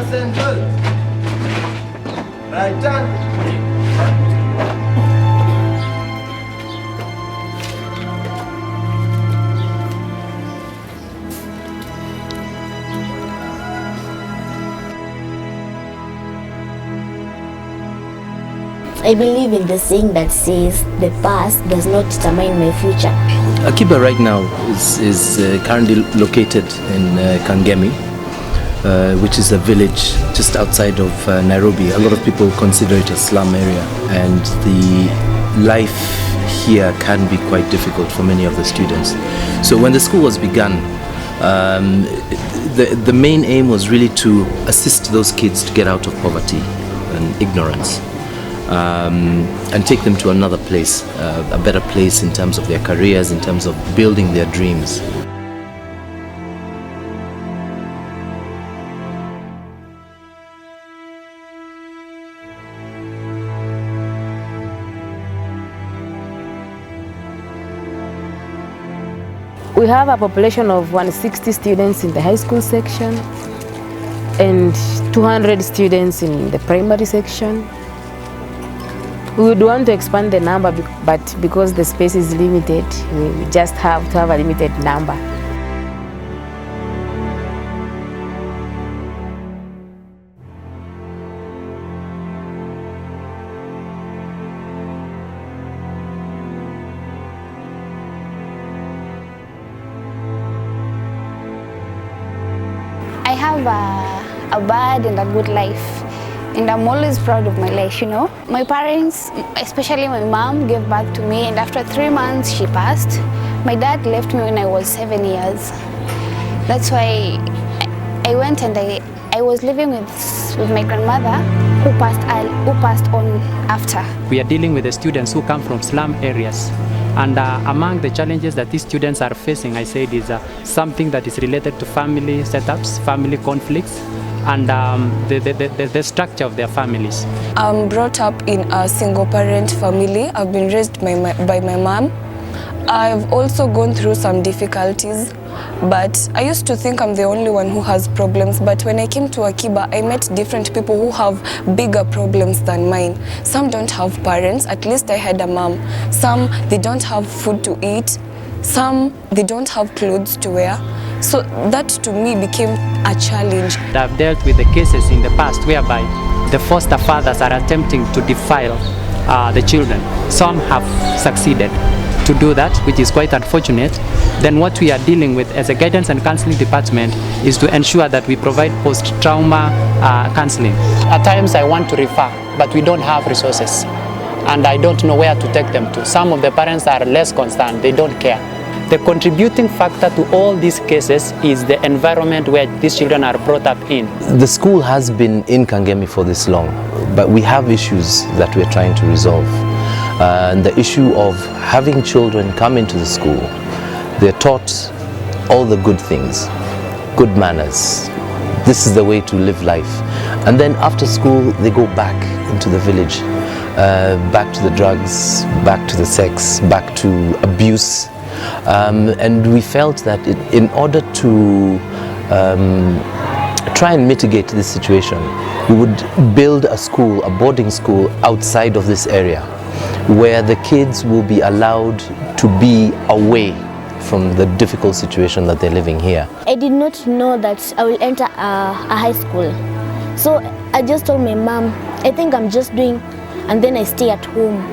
Nice and good. Right turn. I believe in the saying that says the past does not determine my future. Akiba right now is currently located in Kangemi, which is a village just outside of Nairobi. A lot of people consider it a slum area, and the life here can be quite difficult for many of the students. So when the school was begun, the main aim was really to assist those kids to get out of poverty and ignorance. And take them to another place, a better place in terms of their careers, in terms of building their dreams. We have a population of 160 students in the high school section and 200 students in the primary section. We would want to expand the number, but because the space is limited, we just have to have a limited number. I have a bad and a good life. And I'm always proud of my life, you know. My parents, especially my mom, gave birth to me, and after 3 months she passed. My dad left me when I was 7 years. That's why I went and I was living with my grandmother who passed on after. We are dealing with the students who come from slum areas. And among the challenges that these students are facing, I said, is something that is related to family setups, family conflicts, and the structure of their families. I'm brought up in a single parent family. I've been raised by my mom. I've also gone through some difficulties, but I used to think I'm the only one who has problems. But when I came to Akiba, I met different people who have bigger problems than mine. Some don't have parents, at least I had a mom. Some, they don't have food to eat. Some, they don't have clothes to wear. So that to me became a challenge. I've dealt with the cases in the past whereby the foster fathers are attempting to defile the children. Some have succeeded to do that, which is quite unfortunate. Then what we are dealing with as a guidance and counseling department is to ensure that we provide post-trauma counseling. At times I want to refer, but we don't have resources, and I don't know where to take them to. Some of the parents are less concerned, they don't care. The contributing factor to all these cases is the environment where these children are brought up in. The school has been in Kangemi for this long, but we have issues that we're trying to resolve. The issue of having children come into the school, they're taught all the good things, good manners. This is the way to live life. And then after school, they go back into the village, back to the drugs, back to the sex, back to abuse. And we felt that in order to try and mitigate this situation, we would build a school, a boarding school outside of this area, where the kids will be allowed to be away from the difficult situation that they're living here. I did not know that I will enter a high school. So I just told my mom, I think I'm just doing, and then I stay at home.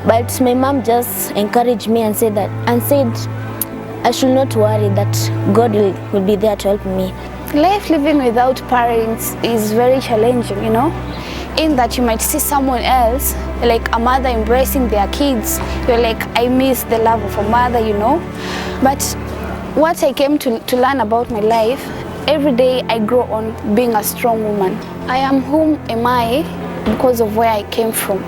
But my mom just encouraged me and said I should not worry, that God will be there to help me. Life living without parents is very challenging, you know, in that you might see someone else, like a mother embracing their kids. You're like, I miss the love of a mother, you know. But what I came to learn about my life, every day I grow on being a strong woman. I am whom am I because of where I came from.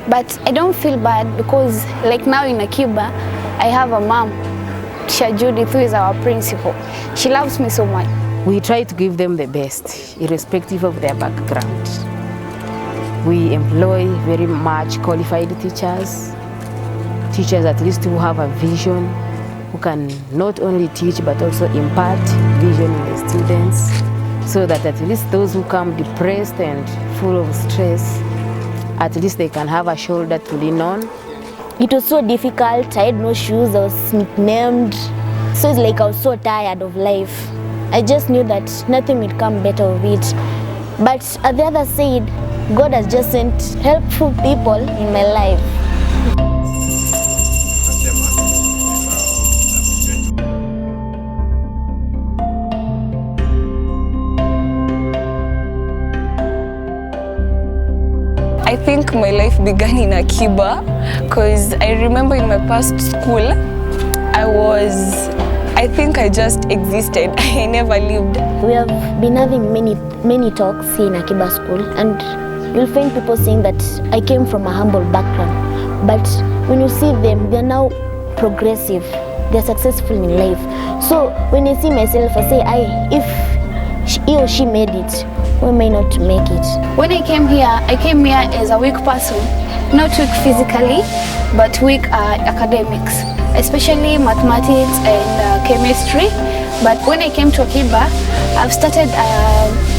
But I don't feel bad because, like now in Akiba, I have a mom, Tia Judith, who is our principal. She loves me so much. We try to give them the best, irrespective of their background. We employ very much qualified teachers at least who have a vision, who can not only teach but also impart vision in the students. so that at least those who come depressed and full of stress, at least they can have a shoulder to lean on. It was so difficult. I had no shoes. I was nicknamed. So it's like I was so tired of life. I just knew that nothing would come better of it. But at the other side, God has just sent helpful people in my life. I think my life began in Akiba because I remember in my past school, I think I just existed. I never lived. We have been having many talks here in Akiba school, and you'll find people saying that I came from a humble background. But when you see them, they're now progressive. They're successful in life. So when I see myself, I say, if he or she made it, why am I not to make it? When I came here as a weak person, not weak physically, but weak academics, especially mathematics and chemistry. But when I came to Akiba, I've started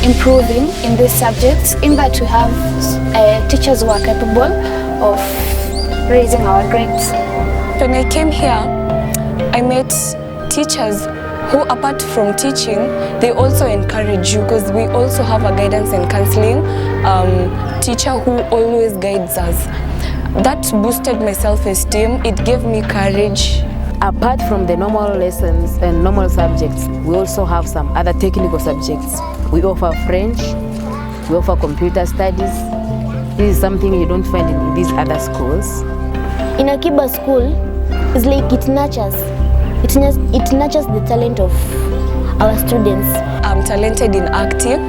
improving in these subjects, in that we have teachers who are capable of raising our grades. When I came here, I met teachers who, apart from teaching, they also encourage you, because we also have a guidance and counseling teacher who always guides us. That boosted my self-esteem. It gave me courage. Apart from the normal lessons and normal subjects, we also have some other technical subjects. We offer French, we offer computer studies. This is something you don't find in these other schools. In Akiba school, it's like it nurtures the talent of our students. I'm talented in acting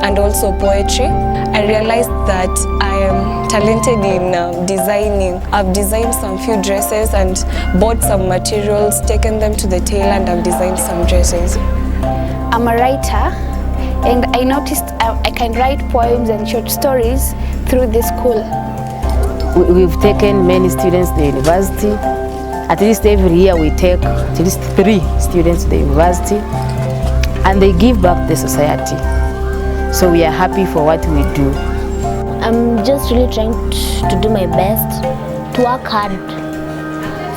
and also poetry. I realized that I am talented in designing. I've designed some few dresses and bought some materials, taken them to the tailor, and I've designed some dresses. I'm a writer, and I noticed I can write poems and short stories through this school. We've taken many students to the university. At least every year we take at least 3 students to the university, and they give back to the society. So we are happy for what we do. I'm just really trying to do my best, to work hard.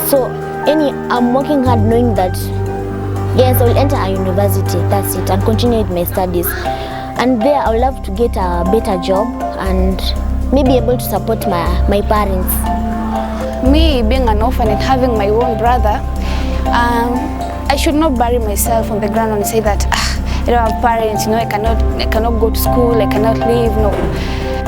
So I'm working hard knowing that, yes, I will enter a university, that's it, and continue with my studies. And there I would love to get a better job and maybe able to support my parents. Me being an orphan and having my own brother, I should not bury myself on the ground and say that I don't have parents, I cannot go to school, I cannot live. No.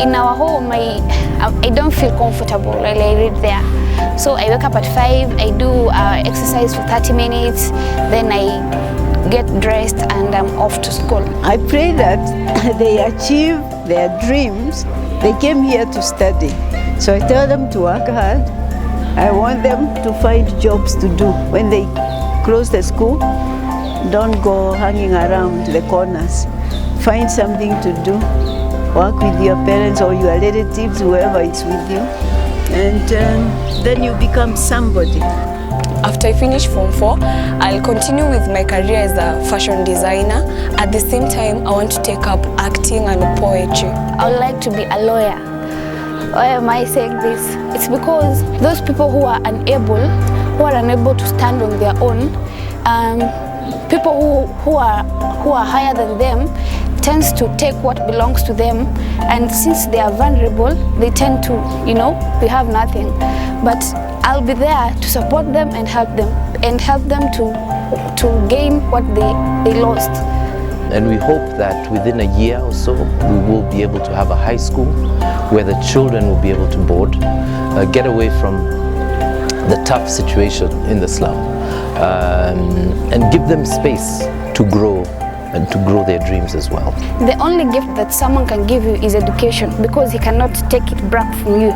In our home, I don't feel comfortable while I read there. So I wake up at 5, I do exercise for 30 minutes, then I get dressed and I'm off to school. I pray that they achieve their dreams. They came here to study. So I tell them to work hard. I want them to find jobs to do. When they close the school, don't go hanging around the corners. Find something to do. Work with your parents or your relatives, whoever is with you. And then you become somebody. After I finish Form 4, I'll continue with my career as a fashion designer. At the same time, I want to take up acting and poetry. I would like to be a lawyer. Why am I saying this? It's because those people who are unable to stand on their own, people who are higher than them tends to take what belongs to them, and since they are vulnerable, they tend to, we have nothing. But I'll be there to support them and help them to gain what they lost. And we hope that within a year or so, we will be able to have a high school where the children will be able to board, get away from the tough situation in the slum, and give them space to grow and to grow their dreams as well. The only gift that someone can give you is education, because he cannot take it back from you.